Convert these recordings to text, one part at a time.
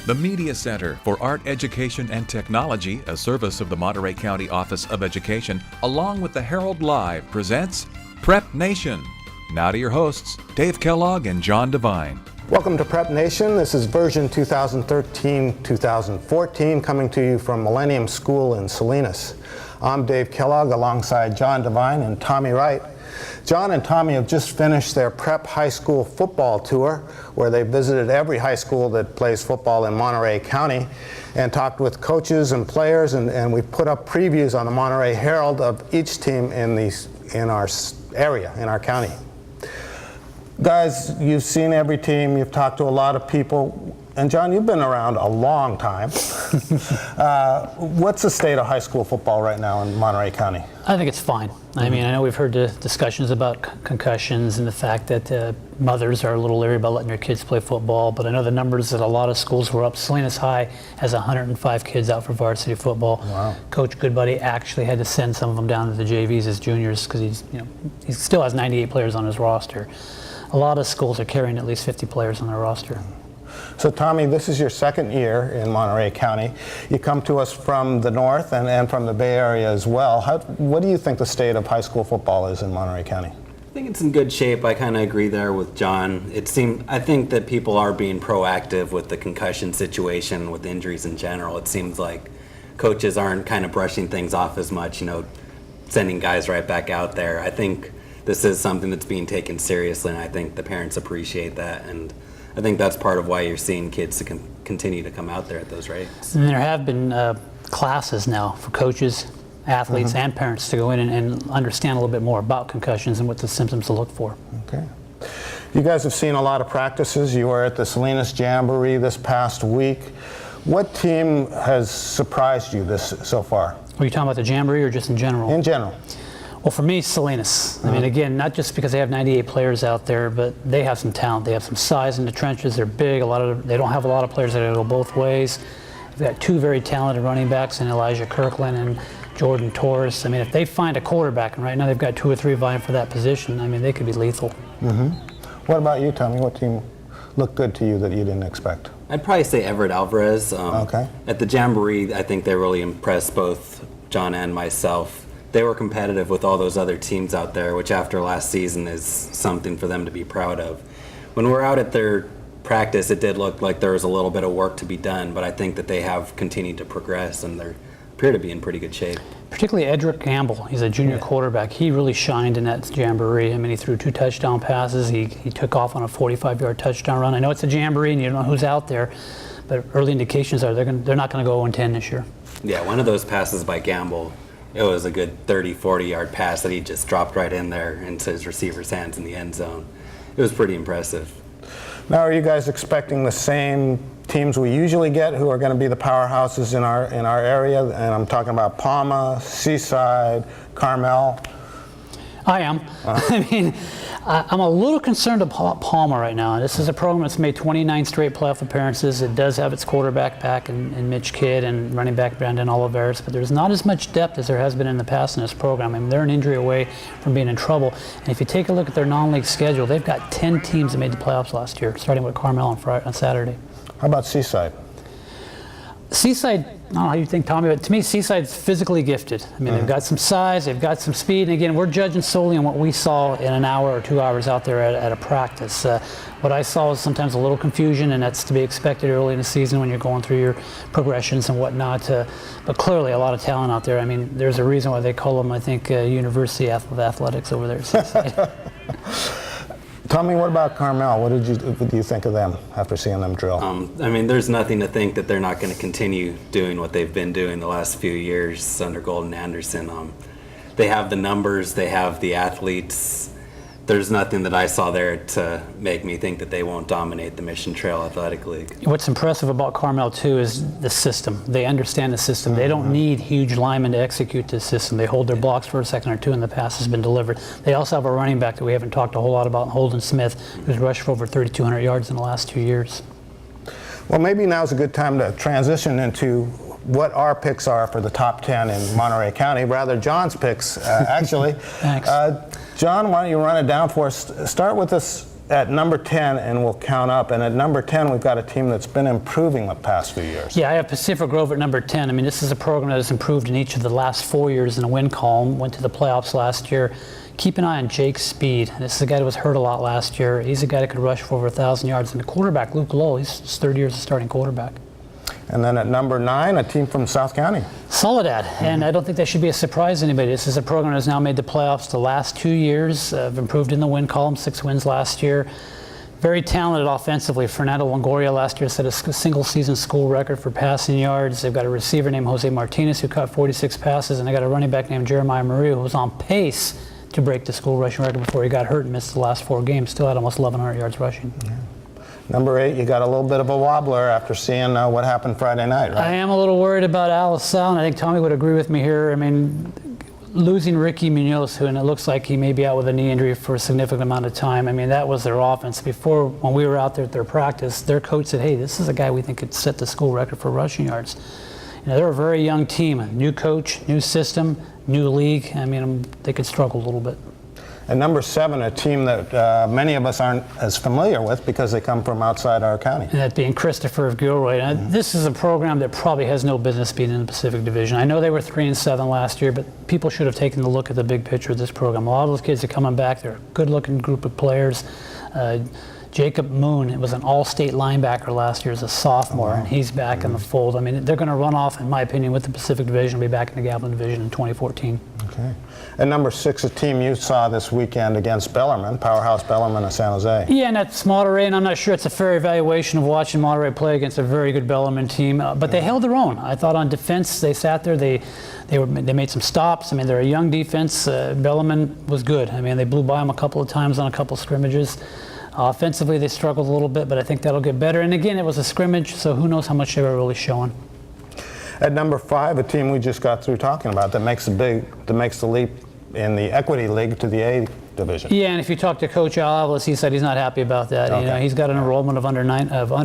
The Media Center for Art Education and Technology, a service of the Monterey County Office of Education, along with the Herald Live, presents Prep Nation. Now to your hosts, Dave Kellogg and John Devine. Welcome to Prep Nation. This is version 2013-2014, coming to you from Millennium School in Salinas. I'm Dave Kellogg alongside John Devine and Tommy Wright. John and Tommy have just finished their prep high school football tour, where they visited every high school that plays football in Monterey County and talked with coaches and players, and we put up previews on the Monterey Herald of each team in our area, in our county. Guys, you've seen every team, you've talked to a lot of people, and John, you've been around a long time. What's the state of high school football right now in Monterey County? I think it's fine. I mean, I know we've heard discussions about concussions and the fact that mothers are a little leery about letting their kids play football, but I know the numbers that a lot of schools were up. Salinas High has 105 kids out for varsity football. Wow. Coach Goodbuddy actually had to send some of them down to the JVs as juniors because he still has 98 players on his roster. A lot of schools are carrying at least 50 players on their roster. So Tommy, this is your second year in Monterey County. You come to us from the north and from the Bay Area as well. What do you think the state of high school football is in Monterey County? I think it's in good shape. I kind of agree there with John. I think that people are being proactive with the concussion situation, with injuries in general. It seems like coaches aren't kind of brushing things off as much, sending guys right back out there. I think this is something that's being taken seriously, and I think the parents appreciate that. And I think that's part of why you're seeing kids to continue to come out there at those rates. And there have been classes now for coaches, athletes, and parents to go in and understand a little bit more about concussions and what the symptoms to look for. Okay. You guys have seen a lot of practices. You were at the Salinas Jamboree this past week. What team has surprised you so far? Are you talking about the Jamboree or just in general? In general. Well, for me, Salinas. I mean, again, not just because they have 98 players out there, but they have some talent. They have some size in the trenches. They're big. They don't have a lot of players that go both ways. They've got two very talented running backs in Elijah Kirkland and Jordan Torres. I mean, if they find a quarterback, and right now they've got two or three vying for that position, I mean, they could be lethal. Mm-hmm. What about you, Tommy? What team looked good to you that you didn't expect? I'd probably say Everett Alvarez. Okay. At the Jamboree, I think they really impressed both John and myself. They were competitive with all those other teams out there, which after last season is something for them to be proud of. When we're out at their practice, it did look like there was a little bit of work to be done, but I think that they have continued to progress and they appear to be in pretty good shape. Particularly Edric Gamble. He's a junior quarterback. He really shined in that Jamboree. I mean, he threw 2 touchdown passes. He took off on a 45-yard touchdown run. I know it's a Jamboree and you don't know who's out there, but early indications are they're not going to go 0-10 this year. Yeah, one of those passes by Gamble, it was a good 30-40 yard pass that he just dropped right in there into his receiver's hands in the end zone. It was pretty impressive. Now, are you guys expecting the same teams we usually get who are going to be the powerhouses in our area? And I'm talking about Palma, Seaside, Carmel. I am. I mean, I'm a little concerned about Palma right now. This is a program that's made 29 straight playoff appearances. It does have its quarterback back in Mitch Kidd and running back Brandon Oliveris, but there's not as much depth as there has been in the past in this program. I mean, they're an injury away from being in trouble. And if you take a look at their non-league schedule, they've got 10 teams that made the playoffs last year, starting with Carmel on Saturday. How about Seaside? Seaside, I don't know how you think, Tommy, but to me, Seaside's physically gifted. I mean, they've got some size, they've got some speed, and again, we're judging solely on what we saw in an hour or 2 hours out there at a practice. What I saw was sometimes a little confusion, and that's to be expected early in the season when you're going through your progressions and whatnot. But clearly, a lot of talent out there. I mean, there's a reason why they call them, I think, University of Athletics over there at Seaside. Tommy, what about Carmel? What do you think of them after seeing them drill? I mean, there's nothing to think that they're not going to continue doing what they've been doing the last few years under Golden Anderson. They have the numbers, they have the athletes. There's nothing that I saw there to make me think that they won't dominate the Mission Trail Athletic League. What's impressive about Carmel, too, is the system. They understand the system. They don't need huge linemen to execute this system. They hold their blocks for a second or two, and the pass has been delivered. They also have a running back that we haven't talked a whole lot about, Holden Smith, who's rushed for over 3,200 yards in the last 2 years. Well, maybe now's a good time to transition into what our picks are for the top 10 in Monterey County, rather John's picks, actually. Thanks. John, why don't you run it down for us? Start with us at number 10, and we'll count up, and at number 10 we've got a team that's been improving the past few years. Yeah, I have Pacific Grove at number 10. I mean, this is a program that has improved in each of the last 4 years in the win column, went to the playoffs last year. Keep an eye on Jake Speed. This is a guy that was hurt a lot last year. He's a guy that could rush for over 1,000 yards. And the quarterback, Luke Lowell, he's his third year as a starting quarterback. And then at number 9, a team from South County. Soledad, and I don't think that should be a surprise to anybody. This is a program that has now made the playoffs the last 2 years, improved in the win column, 6 wins last year. Very talented offensively. Fernando Longoria last year set a single-season school record for passing yards. They've got a receiver named Jose Martinez who caught 46 passes, and they got a running back named Jeremiah Maria who was on pace to break the school rushing record before he got hurt and missed the last 4 games. Still had almost 1,100 yards rushing. Yeah. Number 8, you got a little bit of a wobbler after seeing what happened Friday night, right? I am a little worried about Alice Sal, and I think Tommy would agree with me here. I mean, losing Ricky Munoz, and it looks like he may be out with a knee injury for a significant amount of time. I mean, that was their offense. Before, when we were out there at their practice, their coach said, hey, this is a guy we think could set the school record for rushing yards. You know, they're a very young team, new coach, new system, new league. I mean, they could struggle a little bit. And number 7, a team that many of us aren't as familiar with because they come from outside our county. And that being Christopher of Gilroy. This is a program that probably has no business being in the Pacific Division. I know they were 3-7 last year, but people should have taken a look at the big picture of this program. A lot of those kids are coming back. They're a good-looking group of players. Jacob Moon was an all-state linebacker last year as a sophomore, and he's back in the fold. I mean, they're going to run off, in my opinion, with the Pacific Division, be back in the Gavilan Division in 2014. Okay. And number 6, a team you saw this weekend against Bellarmine, Powerhouse Bellarmine of San Jose. Yeah, and that's Monterey, and I'm not sure it's a fair evaluation of watching Monterey play against a very good Bellarmine team, but they held their own. I thought on defense, they sat there, they made some stops. I mean, they're a young defense. Bellarmine was good. I mean, they blew by them a couple of times on a couple of scrimmages. Offensively, they struggled a little bit, but I think that'll get better. And again, it was a scrimmage, so who knows how much they were really showing. At number 5, a team we just got through talking about that makes the leap in the Equity League to the A division. Yeah, and if you talk to Coach Al Avalos, he said he's not happy about that. Okay. You know, he's got an enrollment of under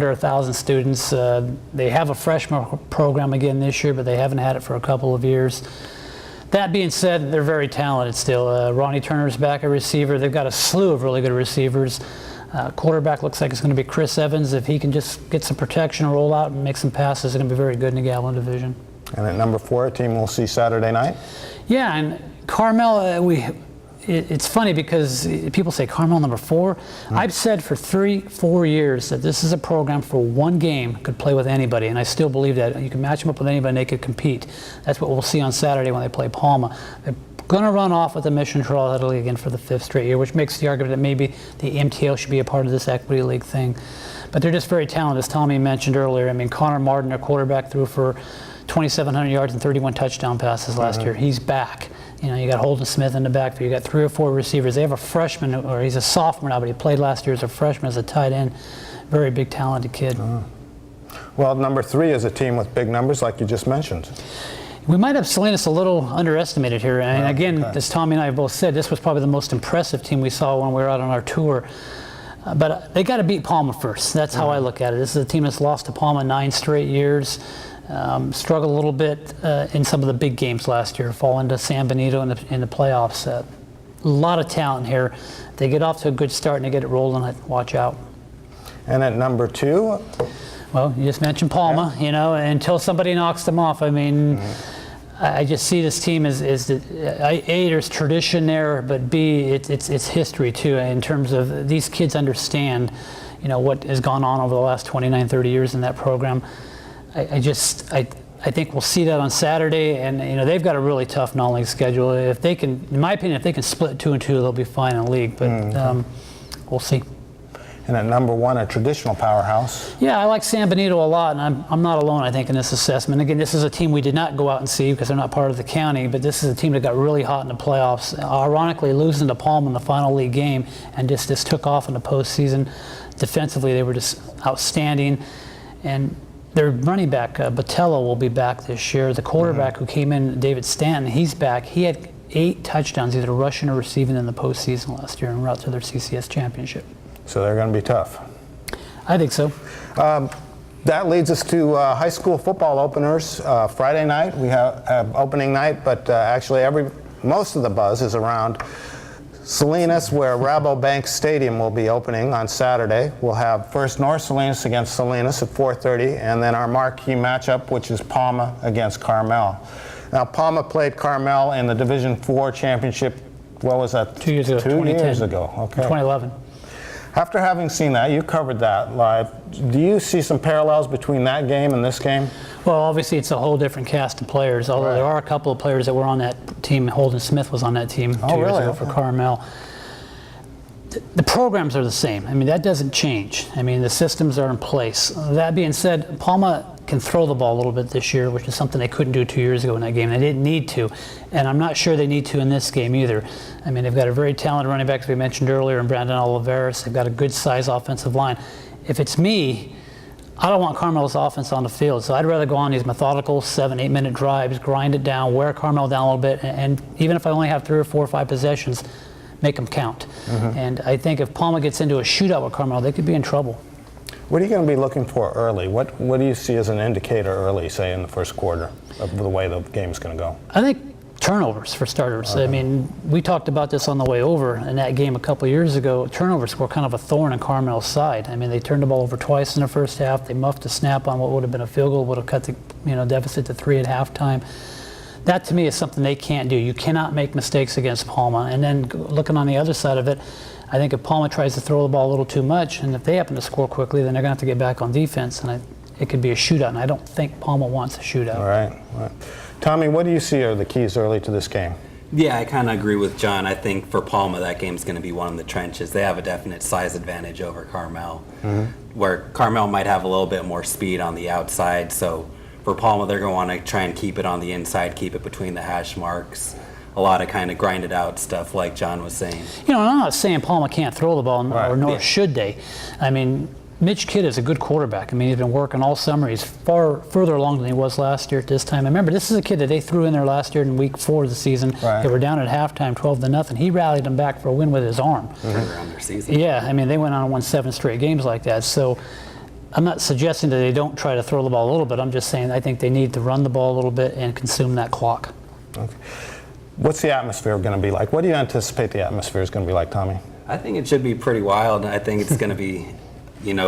1,000 students. They have a freshman program again this year, but they haven't had it for a couple of years. That being said, they're very talented still. Ronnie Turner's back at receiver. They've got a slew of really good receivers. Quarterback looks like it's going to be Chris Evans. If he can just get some protection, roll out, and make some passes, it's going to be very good in the Gavilan Division. And at number 4, a team we'll see Saturday night? Yeah, and Carmel, it's funny because people say Carmel number 4. I've said for 3-4 years that this is a program for one game could play with anybody, and I still believe that. You can match them up with anybody and they could compete. That's what we'll see on Saturday when they play Palma. They're going to run off with the Mission Trail League again for the 5th straight year, which makes the argument that maybe the MTL should be a part of this Equity League thing. But they're just very talented, as Tommy mentioned earlier. I mean, Connor Martin, their quarterback, threw for 2,700 yards and 31 touchdown passes last year. He's back. You know, you got Holden Smith in the backfield. You got 3 or 4 receivers. They have a freshman, or he's a sophomore now, but he played last year as a freshman as a tight end. Very big, talented kid. Well, number 3 is a team with big numbers, like you just mentioned. We might have Salinas a little underestimated here. And again, as Tommy and I have both said, this was probably the most impressive team we saw when we were out on our tour. But they got to beat Palma first. That's how I look at it. This is a team that's lost to Palma 9 straight years. Struggled a little bit in some of the big games last year, fall into San Benito in the playoffs. A lot of talent here. They get off to a good start and they get it rolling. Watch out. And at number 2? Well, you just mentioned Palma, you know, until somebody knocks them off. I mean, I just see this team as A, there's tradition there, but B, it's history too, in terms of these kids understand, you know, what has gone on over the last 29, 30 years in that program. I think we'll see that on Saturday, and you know they've got a really tough non-league schedule. If they can, in my opinion, if they can split 2 and 2, they'll be fine in league. But we'll see. And at number 1, a traditional powerhouse. Yeah, I like San Benito a lot, and I'm not alone, I think, in this assessment. Again, this is a team we did not go out and see because they're not part of the county, but this is a team that got really hot in the playoffs. Ironically, losing to Palma in the final league game, and just took off in the postseason. Defensively, they were just outstanding, and their running back, Botello, will be back this year. The quarterback who came in, David Stanton, he's back. He had 8 touchdowns, either rushing or receiving, in the postseason last year en route to their CCS championship. So they're going to be tough. I think so. That leads us to high school football openers. Friday night we have opening night, but actually most of the buzz is around Salinas, where Rabobank Stadium will be opening on Saturday. We'll have first North Salinas against Salinas at 4:30, and then our marquee matchup, which is Palma against Carmel. Now, Palma played Carmel in the Division IV championship, what was that? 2 years ago, 2 years 2010. ago, okay. 2011. After having seen that, you covered that live. Do you see some parallels between that game and this game? Well, obviously it's a whole different cast of players, although Right. there are a couple of players that were on that team. Holden Smith was on that team 2 years really? ago for Okay. Carmel. The programs are the same. I mean, that doesn't change. I mean, the systems are in place. That being said, Palma can throw the ball a little bit this year, which is something they couldn't do 2 years ago in that game. They didn't need to, and I'm not sure they need to in this game either. I mean, they've got a very talented running back, as we mentioned earlier, in Brandon Oliveris. They've got a good size offensive line. If it's me, I don't want Carmel's offense on the field, so I'd rather go on these methodical 7-8 minute drives, grind it down, wear Carmel down a little bit, and even if I only have 3 or 4 or 5 possessions, make them count. And I think if Palma gets into a shootout with Carmel, they could be in trouble. What are you going to be looking for early? What do you see as an indicator early, say in the first quarter, of the way the game's going to go? I think turnovers, for starters. I mean, we talked about this on the way over in that game a couple years ago. Turnovers were kind of a thorn in Carmel's side. I mean, they turned the ball over twice in the first half. They muffed a snap on what would have been a field goal, would have cut the deficit to 3 at halftime. That to me is something they can't do. You cannot make mistakes against Palma. And then looking on the other side of it, I think if Palma tries to throw the ball a little too much, and if they happen to score quickly, then they're going to have to get back on defense, and it could be a shootout. And I don't think Palma wants a shootout. All right. Tommy, what do you see are the keys early to this game? Yeah, I kind of agree with John. I think for Palma, that game's going to be one in the trenches. They have a definite size advantage over Carmel, where Carmel might have a little bit more speed on the outside. So for Palma, they're going to want to try and keep it on the inside, keep it between the hash marks. A lot of kind of grinded out stuff like John was saying. You know, I'm not saying Palma can't throw the ball, Right. or nor Yeah. should they. I mean, Mitch Kidd is a good quarterback. I mean, he's been working all summer. He's far further along than he was last year at this time. I remember, this is a kid that they threw in there last year in week 4 of the season. Right. They were down at halftime, 12-0. He rallied them back for a win with his arm. Around their season. Yeah, I mean, they went on and won 7 straight games like that. So I'm not suggesting that they don't try to throw the ball a little bit. I'm just saying I think they need to run the ball a little bit and consume that clock. Okay. What's the atmosphere going to be like? What do you anticipate the atmosphere is going to be like, Tommy? I think it should be pretty wild. I think it's going to be,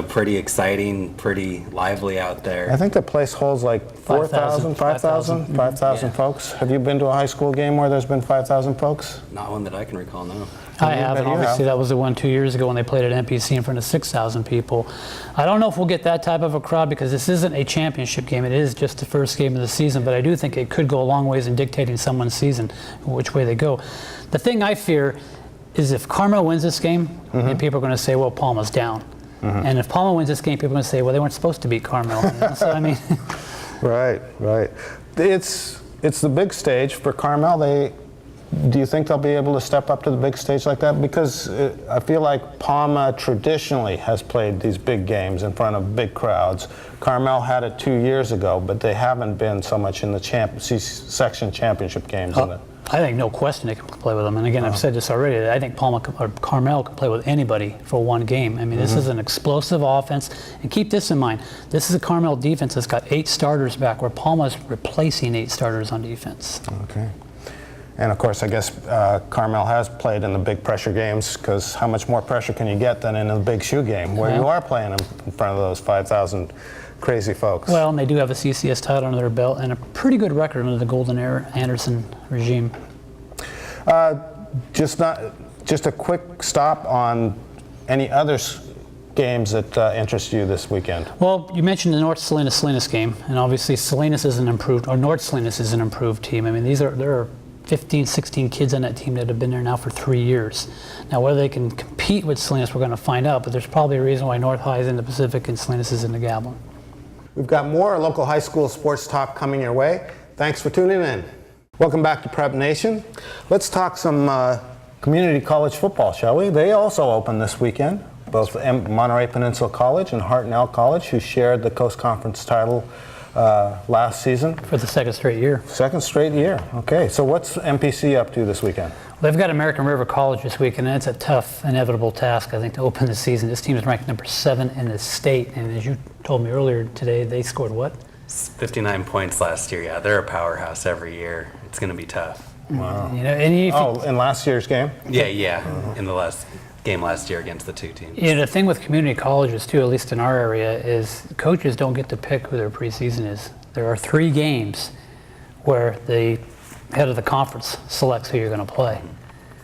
pretty exciting, pretty lively out there. I think the place holds like 4,000, 5,000 Yeah. folks. Have you been to a high school game where there's been 5,000 folks? Not one that I can recall, no. I have, and you obviously have. that was the one 2 years ago when they played at NPC in front of 6,000 people. I don't know if we'll get that type of a crowd because this isn't a championship game. It is just the first game of the season, but I do think it could go a long ways in dictating someone's season, which way they go. The thing I fear is if Carmel wins this game, then people are going to say, well, Palma's down. And if Palma wins this game, people are going to say, well, they weren't supposed to beat Carmel. So, I mean, Right. It's the big stage for Carmel. Do you think they'll be able to step up to the big stage like that? Because I feel like Palma traditionally has played these big games in front of big crowds. Carmel had it 2 years ago, but they haven't been so much in the C-section championship games. I think no question they can play with them. And again, I've said this already. I think Carmel can play with anybody for one game. I mean, this is an explosive offense. And keep this in mind. This is a Carmel defense that's got 8 starters back, where Palma's replacing 8 starters on defense. Okay. And of course, I guess Carmel has played in the big pressure games, because how much more pressure can you get than in a big shoe game where you are playing in front of those 5,000 crazy folks? Well, and they do have a CCS title under their belt and a pretty good record under the Golden Anderson regime. Just a quick stop on any other games that interest you this weekend. Well, you mentioned the North Salinas game, and obviously Salinas is an improved, or North Salinas is an improved team. I mean, there are 15, 16 kids on that team that have been there now for 3 years. Now, whether they can compete with Salinas, we're going to find out, but there's probably a reason why North High is in the Pacific and Salinas is in the Gablin. We've got more local high school sports talk coming your way. Thanks for tuning in. Welcome back to Prep Nation. Let's talk some community college football, shall we? They also open this weekend, both Monterey Peninsula College and Hartnell College, who shared the Coast Conference title last season. For the second straight year. Second straight year. Okay, so what's MPC up to this weekend? They've got American River College this weekend, and it's a tough, inevitable task, I think, to open the season. This team is ranked number 7 in the state, and as you told me earlier today, they scored what? 59 points last year. Yeah, they're a powerhouse every year. It's going to be tough. Wow. You know, and if Oh, in last year's game? Yeah. In the last game last year against the two teams. you know, the thing with community colleges too, at least in our area, is coaches don't get to pick who their preseason is. There are 3 games where the head of the conference selects who you're going to play.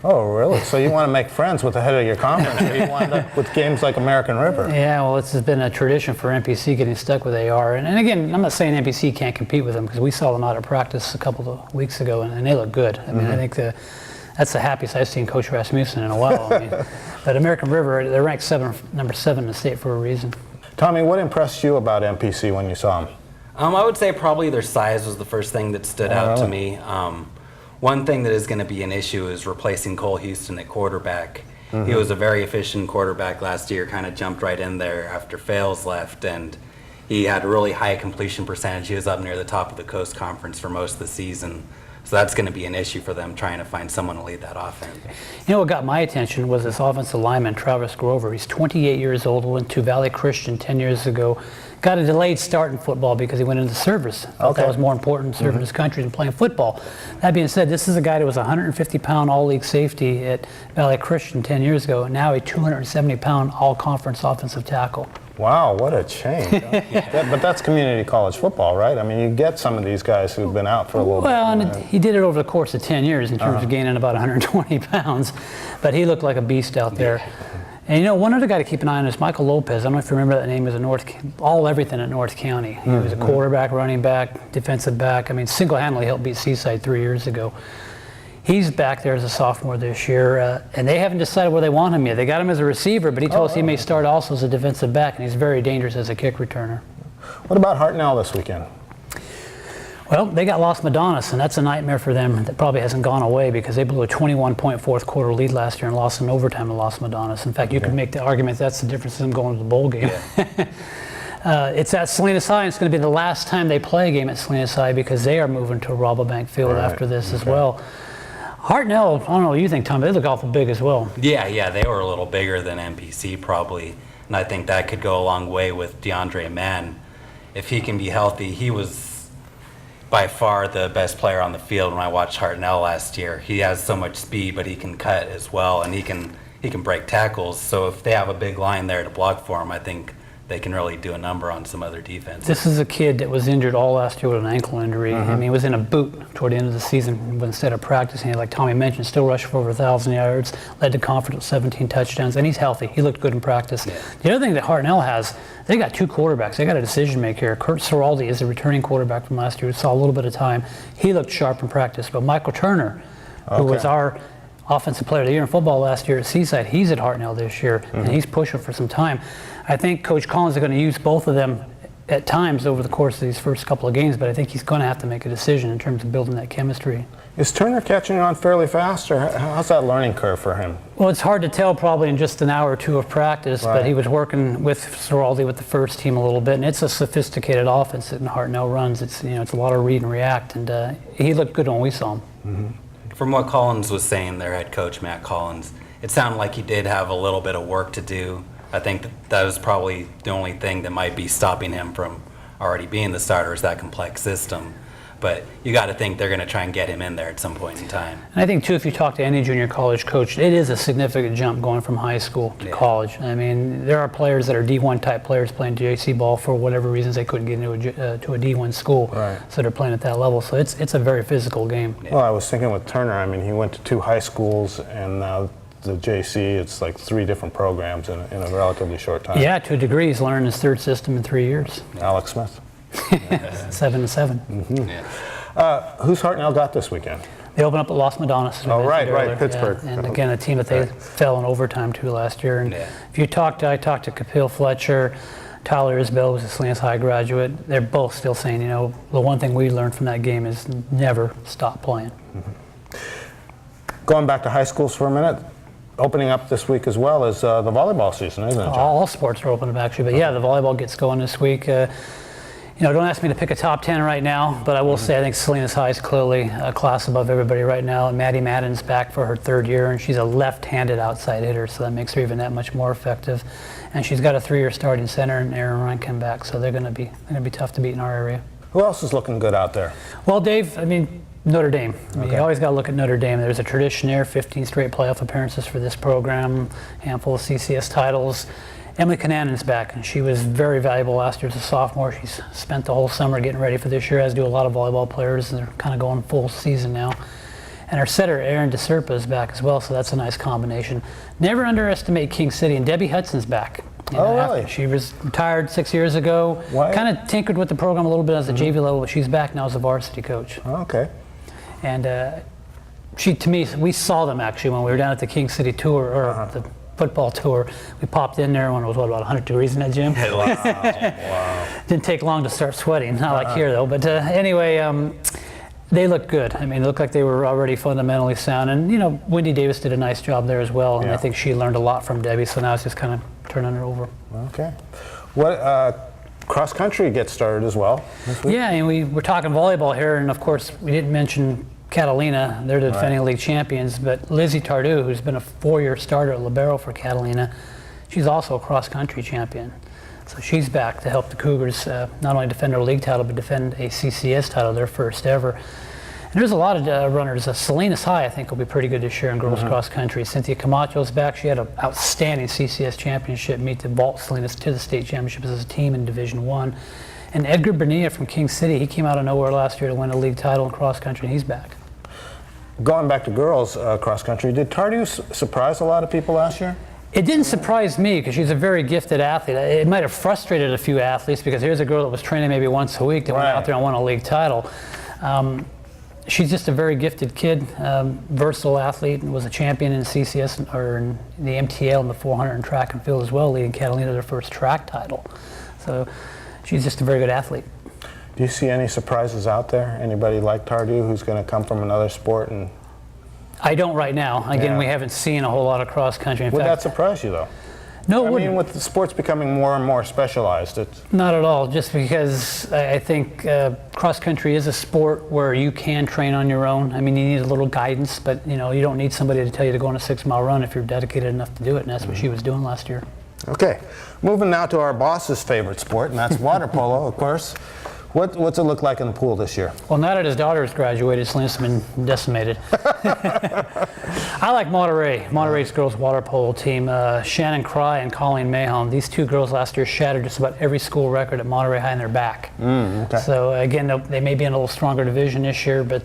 Oh, really? So you want to make friends with the head of your conference, or you wind up with games like American River? Yeah, well, it's been a tradition for NPC getting stuck with AR. And again, I'm not saying NPC can't compete with them, because we saw them out at practice a couple of weeks ago, and they look good. I mean, I think that's the happiest I've seen Coach Rasmussen in a while. I mean, but American River, they're ranked number 7 in the state for a reason. Tommy, what impressed you about NPC when you saw them? I would say probably their size was the first thing that stood out to me. One thing that is going to be an issue is replacing Cole Houston at quarterback. He was a very efficient quarterback last year, kind of jumped right in there after Fales left, and he had a really high completion percentage. He was up near the top of the Coast Conference for most of the season. So that's going to be an issue for them, trying to find someone to lead that offense. You know what got my attention was this offensive lineman, Travis Grover. He's 28 years old, went to Valley Christian 10 years ago. Got a delayed start in football because he went into service. Thought that was more important, serving his country than playing football. That being said, this is a guy that was a 150-pound all-league safety at Valley Christian 10 years ago, and now a 270-pound all-conference offensive tackle. Wow, what a change. But that's community college football, right? I mean, you get some of these guys who've been out for a little bit. Well, and he did it over the course of 10 years in terms of gaining about 120 pounds, but he looked like a beast out there. And you know, one other guy to keep an eye on is Michael Lopez. I don't know if you remember that name. He was everything at North County. He was a quarterback, running back, defensive back. I mean, single-handedly helped beat Seaside 3 years ago. He's back there as a sophomore this year, and they haven't decided where they want him yet. They got him as a receiver, but he told us he may start also as a defensive back, and he's very dangerous as a kick returner. What about Hartnell this weekend? Well, they got Las Madonas, and that's a nightmare for them. That probably hasn't gone away because they blew a 21-point fourth quarter lead last year and lost in overtime to Las Madonas. In fact, you could make the argument that's the difference in them going to the bowl game. It's at Salinas High, and it's going to be the last time they play a game at Salinas High because they are moving to Rabobank Field after this as well. Hartnell, I don't know what you think, Tom, but they look awful big as well. Yeah, they were a little bigger than NPC probably, and I think that could go a long way with DeAndre Mann. If he can be healthy, he was by far the best player on the field when I watched Hartnell last year. He has so much speed, but he can cut as well, and he can break tackles. So if they have a big line there to block for him, I think they can really do a number on some other defense. This is a kid that was injured all last year with an ankle injury. I mean, he was in a boot toward the end of the season, but instead of practicing, like Tommy mentioned, still rushed for over 1,000 yards, led the conference with 17 touchdowns, and he's healthy. He looked good in practice. Yeah. The other thing that Hartnell has, they got 2 quarterbacks. They got a decision maker here. Kurt Seraldi is a returning quarterback from last year. We saw a little bit of time. He looked sharp in practice, but Michael Turner, who was our Offensive Player of the Year in football last year at Seaside, he's at Hartnell this year, and he's pushing for some time. I think Coach Collins is going to use both of them at times over the course of these first couple of games, but I think he's going to have to make a decision in terms of building that chemistry. Is Turner catching on fairly fast, or how's that learning curve for him? Well, it's hard to tell probably in just an hour or two of practice, but he was working with Seraldi with the first team a little bit, and it's a sophisticated offense that Hartnell runs. It's it's a lot of read and react, and he looked good when we saw him. From what Collins was saying, their head coach, Matt Collins, it sounded like he did have a little bit of work to do. I think that was probably the only thing that might be stopping him from already being the starter is that complex system. But you got to think they're going to try and get him in there at some point in time. And I think, too, if you talk to any junior college coach, it is a significant jump going from high school to college. I mean, there are players that are D1 type players playing JC ball for whatever reasons they couldn't get into to a D1 school. So they're playing at that level. So it's a very physical game. Well, I was thinking with Turner, I mean, he went to 2 high schools, and now the JC, it's like 3 different programs in a relatively short time. Yeah, to a degree, he's learned his 3rd system in 3 years. Alex Smith. 7-7. Who's Hartnell got this weekend? They open up at Las Madonas. Right, Pittsburgh. Yeah. And again, a team that they fell in overtime to last year. And if you I talked to Kapil Fletcher, Tyler Isbell was a Salinas High graduate. They're both still saying, the one thing we learned from that game is never stop playing. Going back to high schools for a minute, opening up this week as well is the volleyball season, isn't it, John? All sports are open actually, but yeah, the volleyball gets going this week. Don't ask me to pick a top 10 right now, but I will say I think Salinas High is clearly a class above everybody right now. And Maddie Madden's back for her 3rd year, and she's a left-handed outside hitter, so that makes her even that much more effective. And she's got a 3-year starting center, and Aaron Rankin back, so they're going to be tough to beat in our area. Who else is looking good out there? Well, Dave, I mean, Notre Dame. I mean, Okay. you always got to look at Notre Dame. There's a tradition there, 15 straight playoff appearances for this program, handful of CCS titles. Emily Conanon's back, and she was very valuable last year as a sophomore. She's spent the whole summer getting ready for this year, as do a lot of volleyball players, and they're kind of going full season now. And our setter, Erin DeSerpa, is back as well, so that's a nice combination. Never underestimate King City, and Debbie Hudson's back. Oh, really? She was retired 6 years ago. Why? Kind of tinkered with the program a little bit as a JV level, but she's back now as a varsity coach. Okay. And she, to me, we saw them actually when we were down at the King City tour, or the football tour. We popped in there when it was, what, about 100 degrees in that gym? Wow. Didn't take long to start sweating, not like here though. But anyway, they looked good. I mean, it looked like they were already fundamentally sound. And, you know, Wendy Davis did a nice job there as well. And Yeah. I think she learned a lot from Debbie, so now it's just kind of turning her over. Okay. What cross country gets started as well this week? Yeah, and we were talking volleyball here, and of course, we didn't mention Catalina. They're the defending league champions, but Lizzie Tardieu, who's been a 4-year starter at libero for Catalina, she's also a cross-country champion. So she's back to help the Cougars not only defend their league title, but defend a CCS title, their first ever. And there's a lot of runners. Salinas High, I think, will be pretty good this year in girls cross-country. Cynthia Camacho's back. She had an outstanding CCS championship meet to vault Salinas to the state championships as a team in Division I. And Edgar Bonilla from King City, he came out of nowhere last year to win a league title in cross-country, and he's back. Going back to girls cross country, did Tardieu surprise a lot of people last year? It didn't surprise me because she's a very gifted athlete. It might have frustrated a few athletes because here's a girl that was training maybe once a week that went out there and won a league title. She's just a very gifted kid, versatile athlete, and was a champion in CCS or in the MTL in the 400 in track and field as well, leading Catalina their first track title. So she's just a very good athlete. Do you see any surprises out there? Anybody like Tardieu who's going to come from another sport? And I don't right now. Again, Yeah. we haven't seen a whole lot of cross country. In would that fact, surprise you though? no, it I wouldn't. mean, with the sports becoming more and more specialized, it's Not at all, just because I think cross country is a sport where you can train on your own. I mean, you need a little guidance, but you know, you don't need somebody to tell you to go on a 6-mile run if you're dedicated enough to do it, and that's what she was doing last year. okay. Moving now to our boss's favorite sport, and that's water polo, of course. What's it look like in the pool this year? Well, now that his daughter has graduated, Salinas has been decimated. I like Monterey. Monterey's girls water polo team. Shannon Cry and Colleen Mahon. These two girls last year shattered just about every school record at Monterey High, and they're back. Okay. So again, they may be in a little stronger division this year, but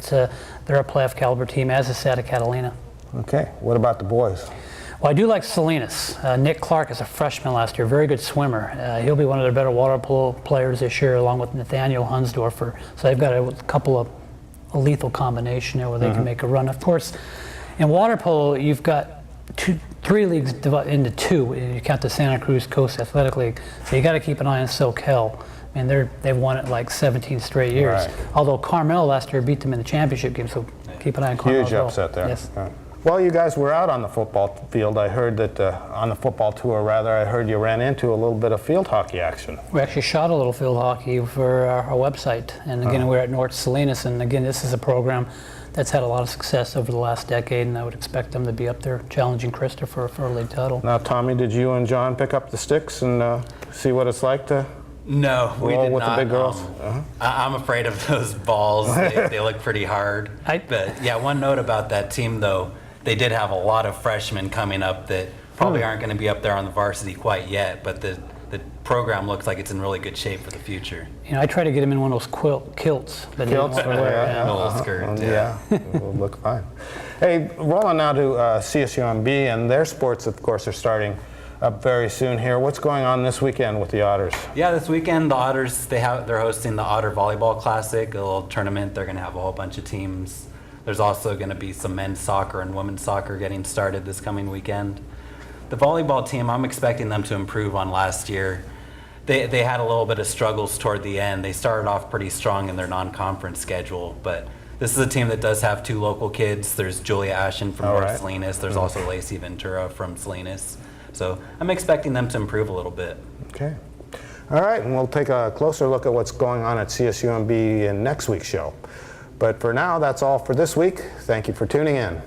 they're a playoff caliber team, as is Santa Catalina. Okay. What about the boys? Well, I do like Salinas. Nick Clark is a freshman last year, very good swimmer. He'll be one of their better water polo players this year, along with Nathaniel Hunsdorfer. So they've got a couple of a lethal combination there where they can make a run. Of course, in water polo, you've got 3 leagues divided into 2. You count the Santa Cruz Coast Athletic League. So you got to keep an eye on SoCal. I mean, they've won it like 17 straight years. Right. Although Carmel last year beat them in the championship game, so keep an eye on Carmel. Huge as well. upset there. Yes. Yeah. Well, you guys were out on the football field. I heard that on the football tour, rather, I heard you ran into a little bit of field hockey action. We actually shot a little field hockey for our website, and again, we're at North Salinas, and again, this is a program that's had a lot of success over the last decade, and I would expect them to be up there challenging Christopher for a league title. Now, Tommy, did you and John pick up the sticks and see what it's like to No, we roll did with not. the big girls? I'm afraid of those balls. They look pretty hard. But yeah, one note about that team though, they did have a lot of freshmen coming up that probably aren't going to be up there on the varsity quite yet, but the program looks like it's in really good shape for the future. You know, I try to get him in one of those kilts that he Kilts? wants to wear. Yeah. Little skirt. Yeah, will look fine. Hey, rolling now to CSUMB, and their sports, of course, are starting up very soon here. What's going on this weekend with the Otters? Yeah, this weekend the Otters they're hosting the Otter Volleyball Classic, a little tournament. They're going to have a whole bunch of teams. There's also going to be some men's soccer and women's soccer getting started this coming weekend. The volleyball team, I'm expecting them to improve on last year. They had a little bit of struggles toward the end. They started off pretty strong in their non-conference schedule, but this is a team that does have 2 local kids. There's Julia Ashen from North right. Salinas. There's also Lacey Ventura from Salinas. So I'm expecting them to improve a little bit. Okay. All right, and we'll take a closer look at what's going on at CSUMB in next week's show. But for now, that's all for this week. Thank you for tuning in.